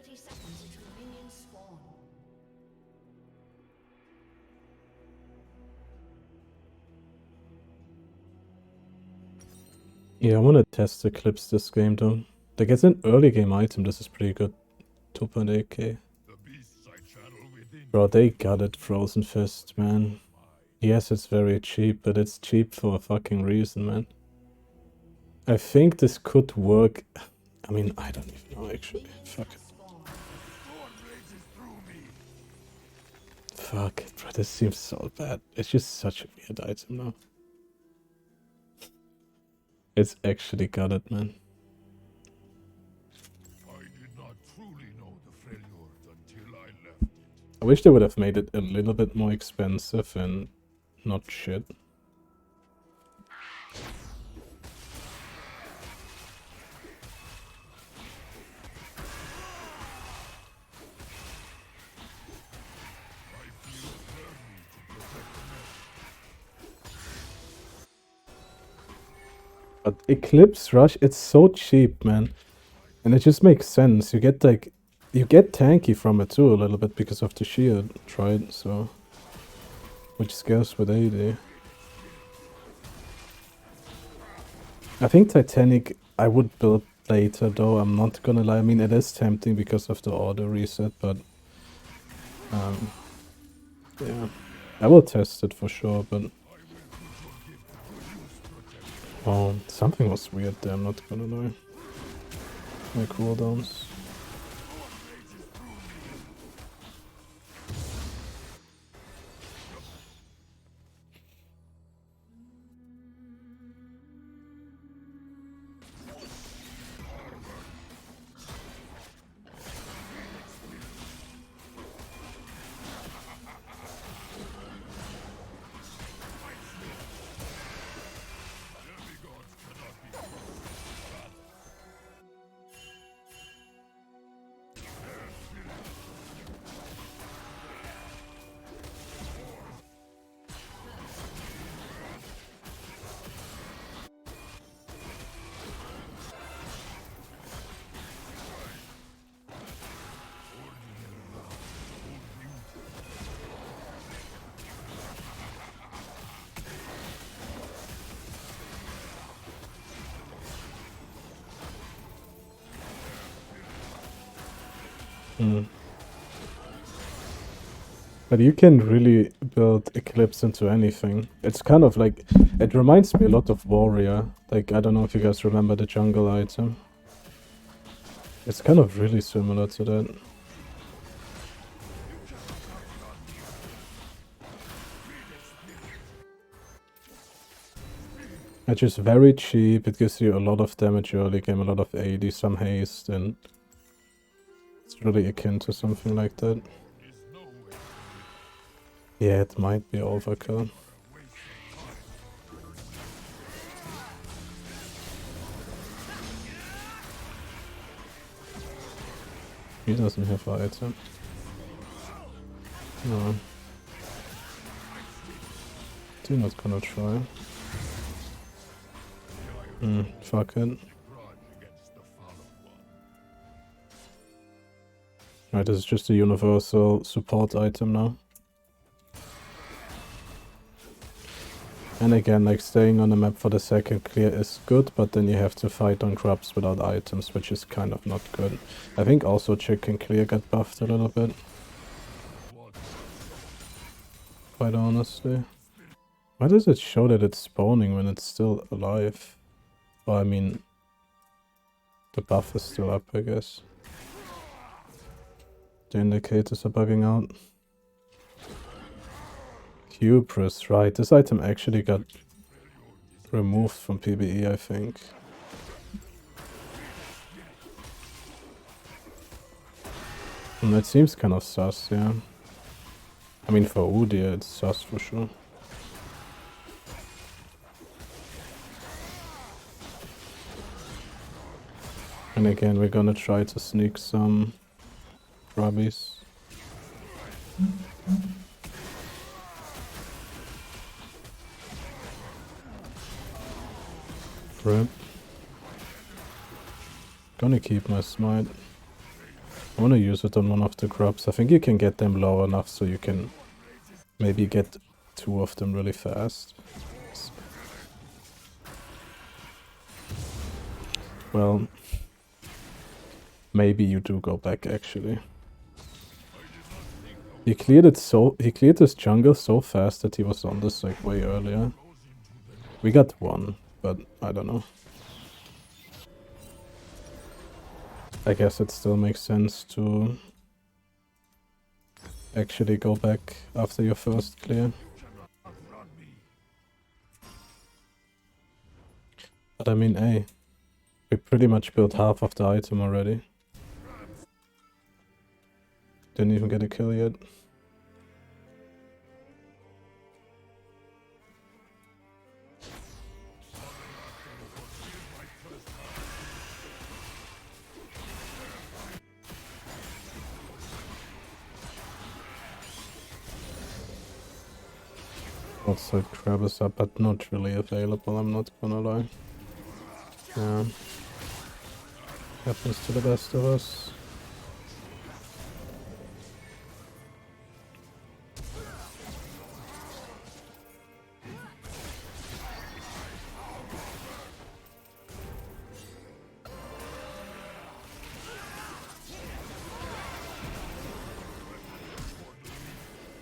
30 seconds until minions spawn. Yeah, I want to test Eclipse this game though. Like, as an early game item, this is pretty good. 2.8k. Bro, they got it, Frozen Fist, man. Yes, it's very cheap, but it's cheap for a fucking reason, man. I think this could work. I mean, I don't even know, actually. Fuck it. Fuck it, bro, this seems so bad. It's just such a weird item now. It's actually got it, man. I wish they would have made it a little bit more expensive and not shit. But Eclipse Rush, it's so cheap, man. And it just makes sense. You get like, you get tanky from it too a little bit because of the shield, right? So, which scares with AD. I think Titanic I would build later though, I'm not gonna lie. I mean, it is tempting because of the auto reset, but yeah, I will test it for sure, but oh, something was weird there, I'm not gonna lie. My cooldowns. But you can really build Eclipse into anything. It's kind of like, it reminds me a lot of Warrior. Like, I don't know if you guys remember the jungle item. It's kind of really similar to that. It's just very cheap, it gives you a lot of damage early game, a lot of AD, some haste, and it's really akin to something like that. Yeah, it might be overkill. He doesn't have item. No. They're not gonna try. Fuck it. Right, this is just a universal support item now. And again, like, staying on the map for the second clear is good, but then you have to fight on grubs without items, which is kind of not good. I think also chicken clear got buffed a little bit. Quite honestly. Why does it show that it's spawning when it's still alive? Well, I mean, the buff is still up, I guess. The indicators are bugging out. Hubris, right. This item actually got removed from PBE, I think. And it seems kind of sus, yeah. I mean, for Udyr, it's sus for sure. And again, we're gonna try to sneak some grubbies. Rip. Gonna keep my smite. I want to use it on one of the crops. I think you can get them low enough so you can maybe get 2 of them really fast. Well, maybe you do go back actually. He cleared his jungle so fast that he was on this like way earlier. We got 1, but I don't know. I guess it still makes sense to actually go back after your first clear. But I mean, hey, we pretty much built half of the item already. Didn't even get a kill yet. Outside crab is up, but not really available, I'm not gonna lie. Yeah. Happens to the best of us.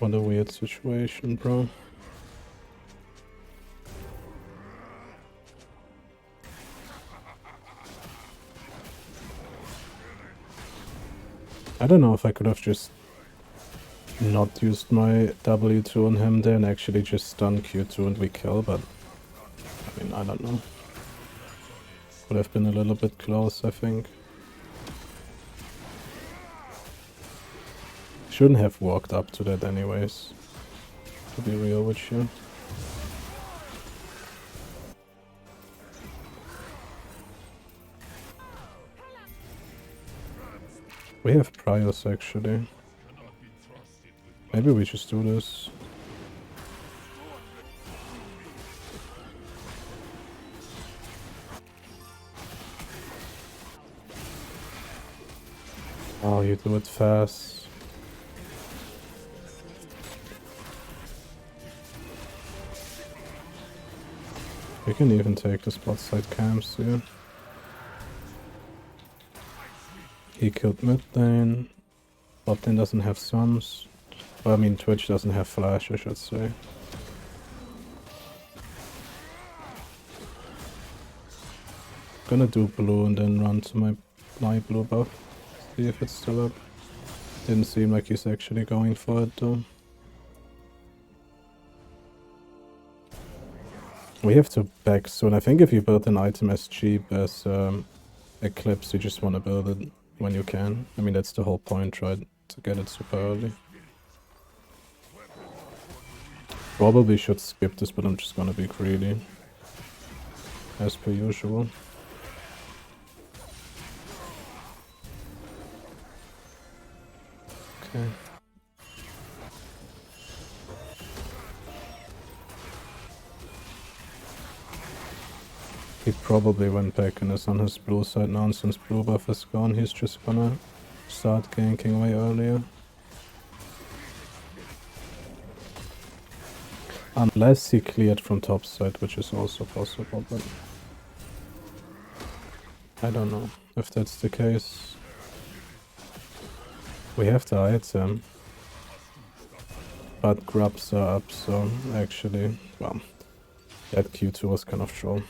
What a weird situation, bro. I don't know if I could have just not used my W2 on him there and actually just stun Q2 and we kill, but I mean, I don't know. Would have been a little bit close, I think. Shouldn't have walked up to that anyways, to be real with you. We have priors actually. Maybe we just do this. Oh, you do it fast. We can even take the spot side camps here. He killed mid lane. Bot lane doesn't have sums. Well, I mean, Twitch doesn't have flash, I should say. Gonna do blue and then run to my blue buff. See if it's still up. Didn't seem like he's actually going for it though. We have to back soon. I think if you build an item as cheap as Eclipse, you just want to build it when you can. I mean, that's the whole point, right? To get it super early. Probably should skip this, but I'm just gonna be greedy. As per usual. Okay. He probably went back and is on his blue side now, and since blue buff is gone, he's just gonna start ganking way earlier. Unless he cleared from top side, which is also possible, but I don't know if that's the case. We have the item, but grubs are up, so actually, well, that Q2 was kind of troll.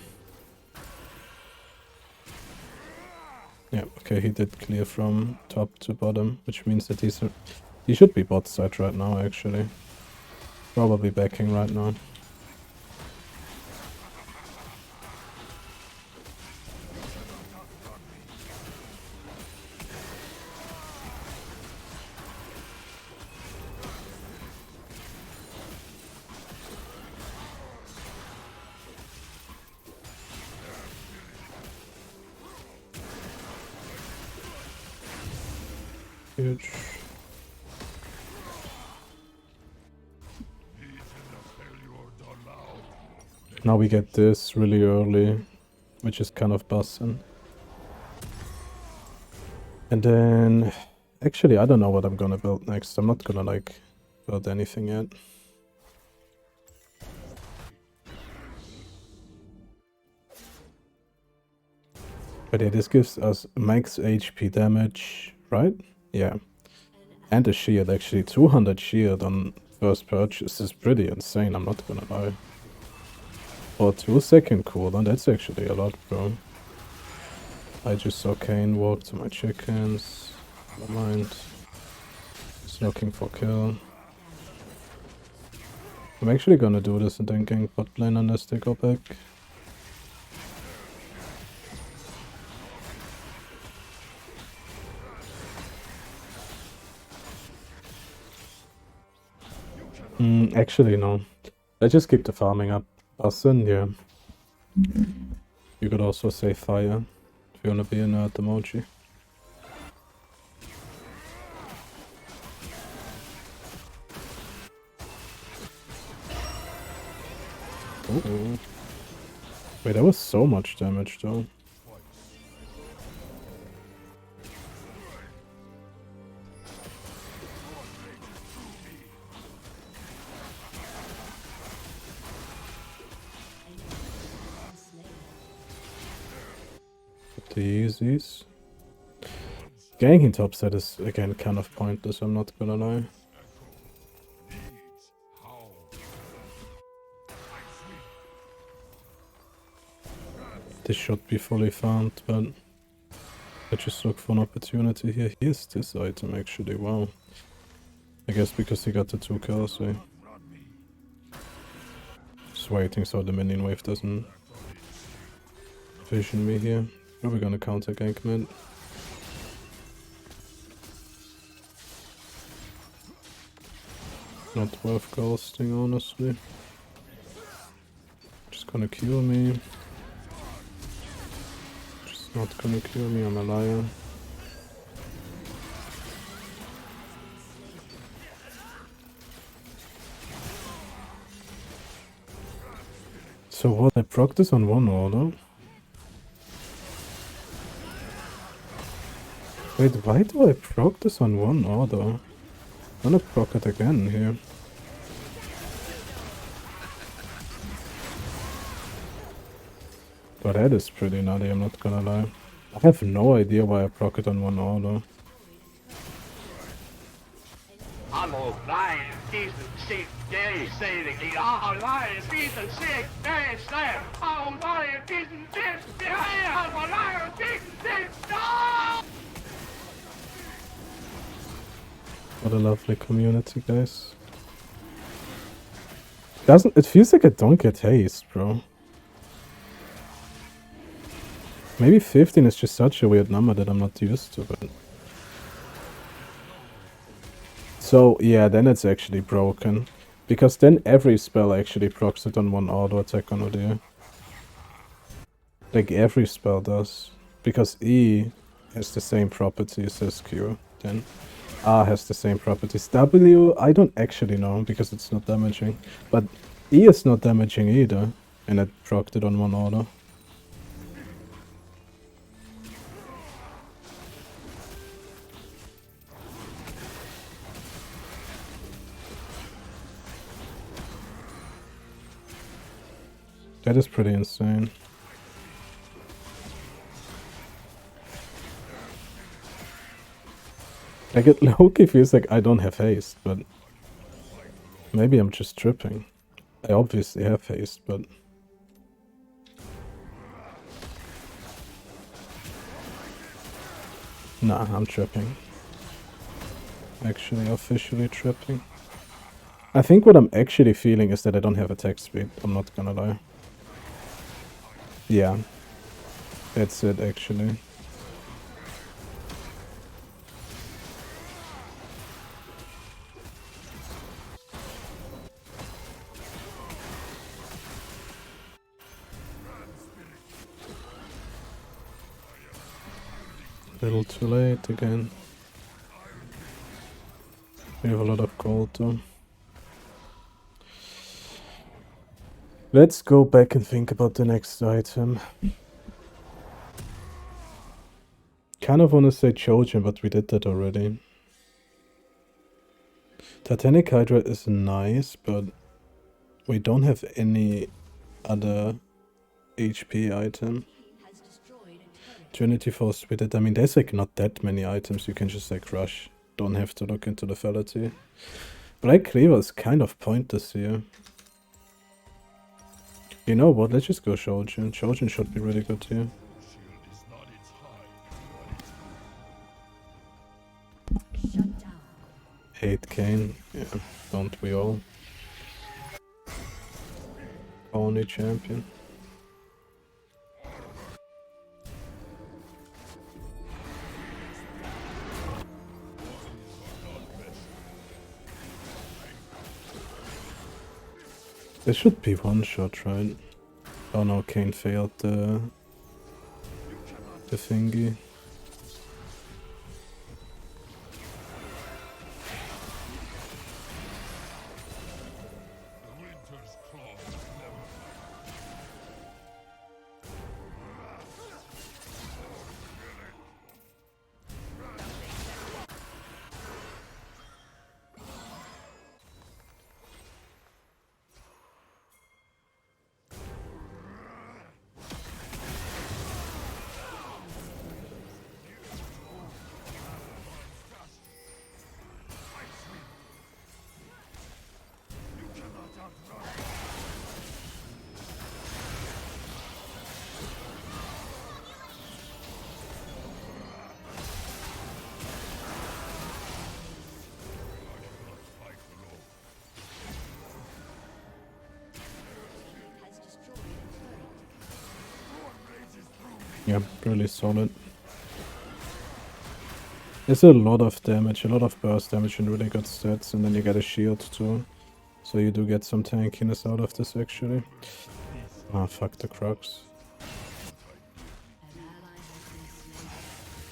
Yeah, okay, he did clear from top to bottom, which means that he should be bot side right now, actually. Probably backing right now. Huge. Now we get this really early, which is kind of bussin'. And then Actually, I don't know what I'm gonna build next. I'm not gonna like build anything yet. But yeah, this gives us max HP damage, right? Yeah. And a shield, actually. 200 shield on first purchase is pretty insane, I'm not gonna lie. For 2-second cooldown, that's actually a lot, bro. I just saw Kane walk to my chickens. Never mind. He's looking for kill. I'm actually gonna do this and then gank bot lane unless they go back. Actually, no. Let's just keep the farming up. Austin, yeah. You could also say fire if you wanna be a nerd emoji. Oh. Wait, that was so much damage though. The easies. Ganking topside is again kind of pointless, I'm not gonna lie. This should be fully farmed, but I just look for an opportunity here. Here's this item actually, wow. I guess because he got the 2 kills, eh? Just waiting so the minion wave doesn't vision me here. Are we gonna counter gank mid? Not worth ghosting, honestly. Just gonna kill me. Just not gonna kill me, I'm a liar. So what, I proc this on one order? Wait, why do I proc this on one order? I'm gonna proc it again here. But that is pretty nutty, I'm not gonna lie. I have no idea why I proc it on one order. I'm all lying, decent, sick, gay, saying it. I'm lying, decent, sick, gay, saying. I'm lying, decent, sick, gay. I'm a liar, decent, sick, no! What a lovely community, guys. It feels like I don't get haste, bro. Maybe 15 is just such a weird number that I'm not used to, but... So, yeah, then it's actually broken. Because then every spell actually procs it on one auto attack on Udyr. Like, every spell does. Because E has the same properties as Q, then R has the same properties. W, I don't actually know, because it's not damaging. But E is not damaging either, and it procced it on one auto. That is pretty insane. Like, it low-key feels like I don't have haste, but... Maybe I'm just tripping. I obviously have haste, but... Nah, I'm tripping. Actually, officially tripping. I think what I'm actually feeling is that I don't have attack speed, I'm not gonna lie. Yeah. That's it, actually. A little too late again. We have a lot of gold though. Let's go back and think about the next item. Kind of want to say Trojan, but we did that already. Titanic Hydra is nice, but we don't have any other HP item. Trinity Force with it. I mean, there's like not that many items you can just like rush. Don't have to look into the fallacy. Black Cleaver is kind of pointless here. You know what? Let's just go Shojin. Shojin should be really good here. Hate Kane. Yeah, don't we all? Only champion. This should be one shot, right? Oh no, Kane failed the thingy. Yeah, really solid. It's a lot of damage, a lot of burst damage and really good stats, and then you get a shield too. So you do get some tankiness out of this actually. Ah, fuck the Crux. I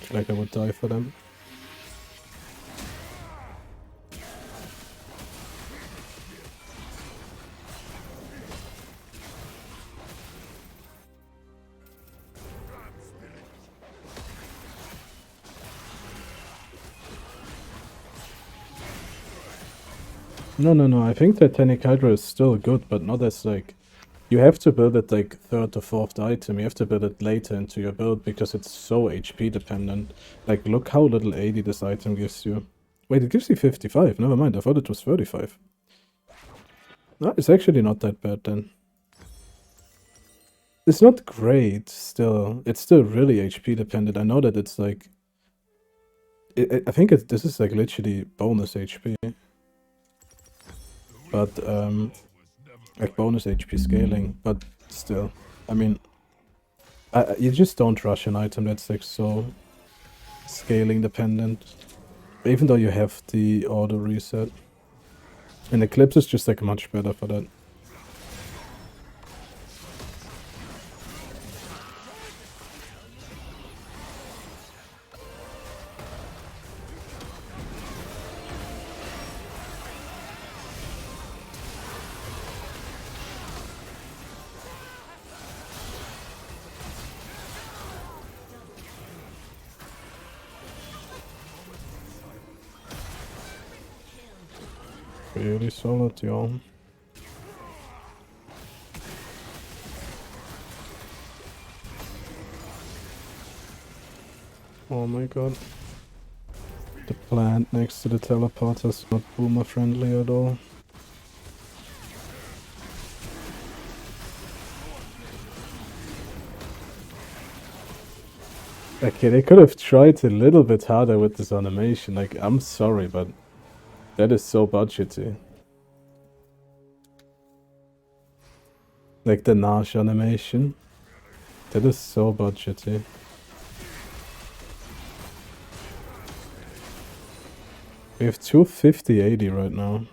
feel like I would die for them. No, I think Titanic Hydra is still good, but not as like... You have to build it like third or fourth item, you have to build it later into your build because it's so HP dependent. Like, look how little AD this item gives you. Wait, it gives you 55, never mind, I thought it was 35. No, it's actually not that bad then. It's not great, still. It's still really HP dependent. I know that it's like... I think this is like literally bonus HP. But, like bonus HP scaling, but still. I mean, you just don't rush an item that's like so scaling dependent. Even though you have the auto reset. And Eclipse is just like much better for that. Really solid, y'all. Oh my god. The plant next to the teleporter is not boomer friendly at all. Okay, they could have tried a little bit harder with this animation. Like, I'm sorry, but that is so budgety. Like the Nash animation. That is so budgety. We have 250 AD right now.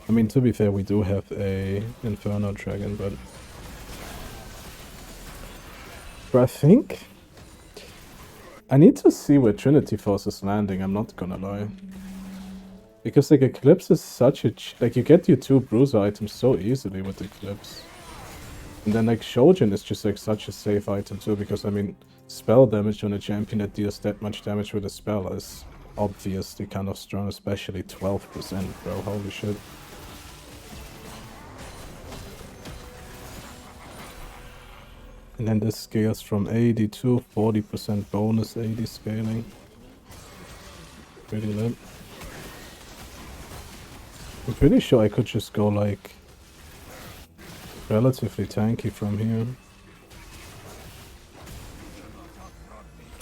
I mean, to be fair, we do have a Inferno Dragon, but I think I need to see where Trinity Force is landing, I'm not gonna lie. Because like Eclipse is such a... like you get your 2 bruiser items so easily with Eclipse. And then like Shojin is just like such a safe item too, because I mean, spell damage on a champion that deals that much damage with a spell is obviously kind of strong, especially 12%, bro. Holy shit. And then this scales from 80 to 40% bonus 80 scaling. Pretty lit. I'm pretty sure I could just go like relatively tanky from here.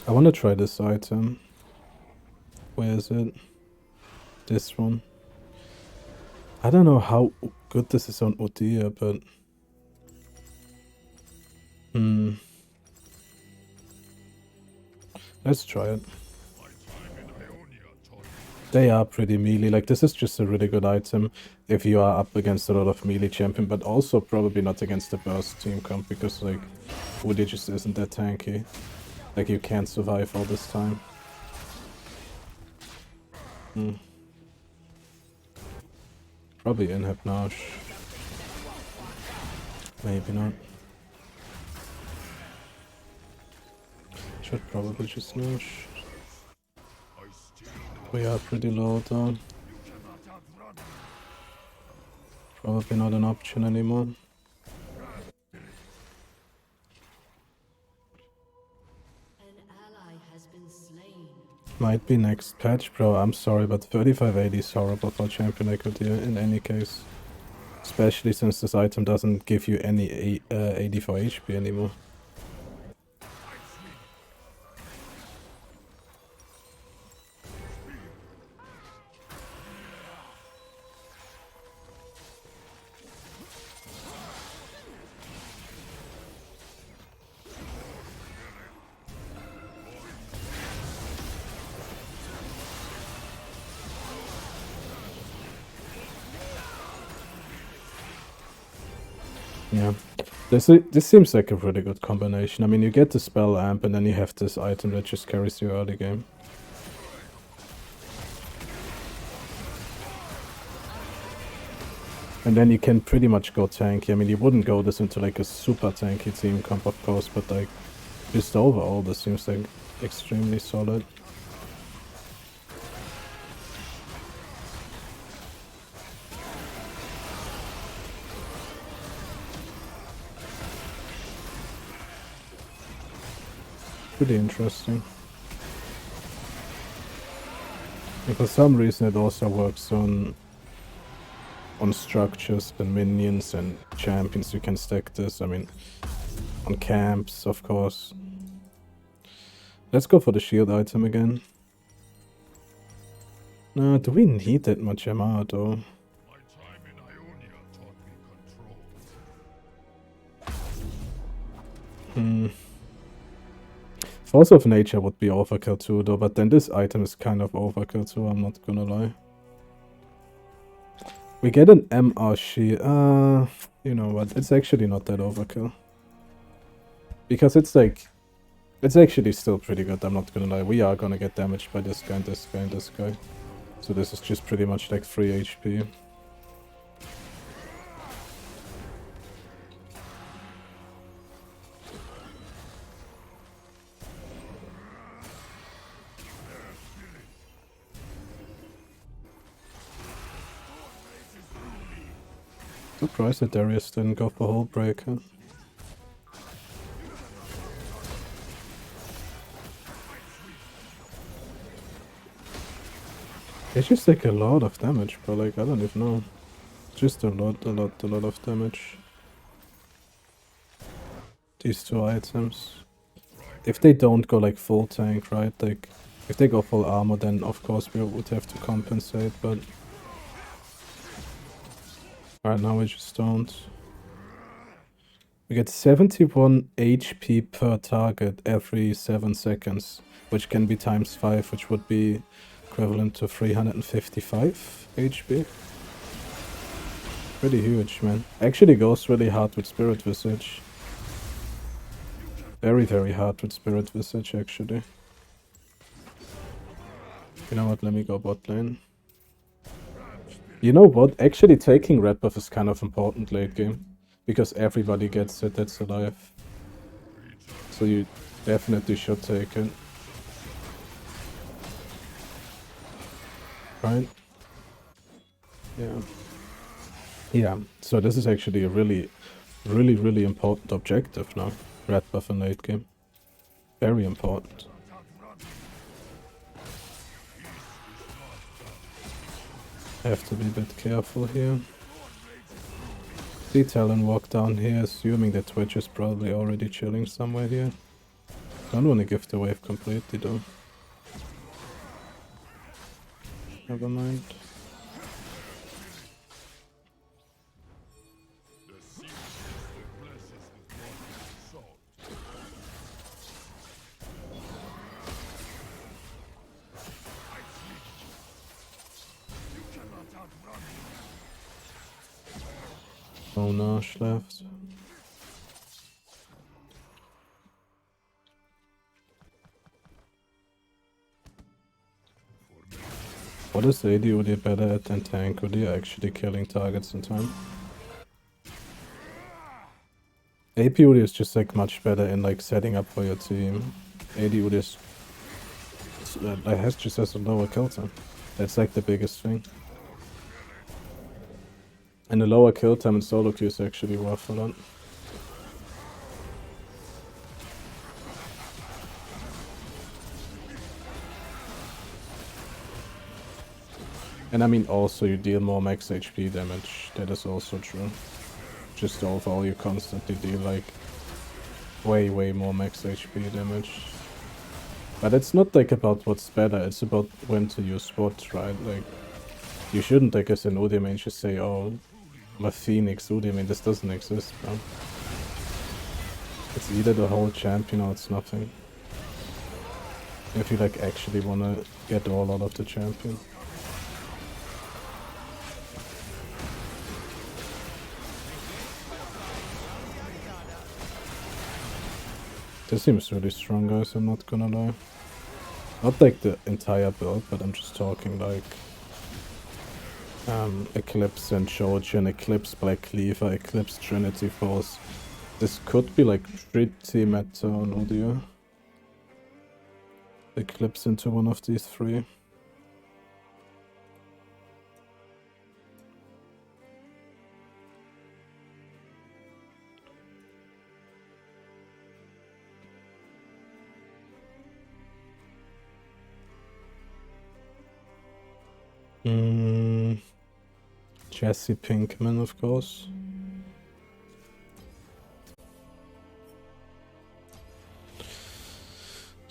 I want to try this item. Where is it? This one. I don't know how good this is on Udyr, but let's try it. They are pretty melee. Like, this is just a really good item if you are up against a lot of melee champion, but also probably not against the burst team comp, because like Udyr just isn't that tanky. Like, you can't survive all this time. Probably inhib Nash. Maybe not. Should probably just Nash. We are pretty low though. Probably not an option anymore. Might be next patch, bro. I'm sorry, but 3580 is horrible for champion like Udyr in any case. Especially since this item doesn't give you any 84 HP anymore. Yeah, this seems like a really good combination. I mean, you get the spell amp and then you have this item that just carries you early game. And then you can pretty much go tanky. I mean, you wouldn't go this into like a super tanky team comp, of course, but like just overall this seems like extremely solid. Pretty interesting. And for some reason it also works on structures and minions and champions. You can stack this, I mean, on camps, of course. Let's go for the shield item again. No, do we need that much MR though? Force of Nature would be overkill too though, but then this item is kind of overkill too, I'm not gonna lie. We get an MR shield. You know what, it's actually not that overkill. Because it's like, it's actually still pretty good, I'm not gonna lie. We are gonna get damaged by this guy and this guy and this guy. So this is just pretty much like 3 HP. Surprised that Darius didn't go for Hullbreaker. It's just like a lot of damage, but like I don't even know. Just a lot of damage. These two items. If they don't go like full tank, right? Like if they go full armor, then of course we would have to compensate, but right now we just don't. We get 71 HP per target every 7 seconds, which can be times 5, which would be equivalent to 355 HP. Pretty huge, man. Actually goes really hard with Spirit Visage. Very, very hard with Spirit Visage, actually. You know what, let me go bot lane. You know what, actually taking red buff is kind of important late game. Because everybody gets it that's alive. So you definitely should take it. right? Yeah. Yeah, so this is actually a really important objective now. Red buff in late game. Very important. Have to be a bit careful here. See Talon walk down here, assuming that Twitch is probably already chilling somewhere here. Don't want to give the wave completely though. Never mind. Oh no, left. What is AD Udy better at than tank Udy actually killing targets in time? AP Udy is just like much better in like setting up for your team. AD Udy is just has a lower kill time. That's like the biggest thing. And the lower kill time in solo queue is actually worth a lot. And I mean also you deal more max HP damage, that is also true. Just overall you constantly deal like way more max HP damage. But it's not like about what's better, it's about when to use what, right? Like, you shouldn't, I guess, in Udy main just say, oh, I'm a Phoenix Udy main, this doesn't exist, bro. It's either the whole champion or it's nothing. If you like actually wanna get all out of the champion. This seems really strong, guys, I'm not gonna lie. Not like the entire build, but I'm just talking like Eclipse and Shojin, Eclipse Black Cleaver, Eclipse Trinity Force. This could be like pretty meta on audio. Eclipse into one of these three. Jesse Pinkman, of course.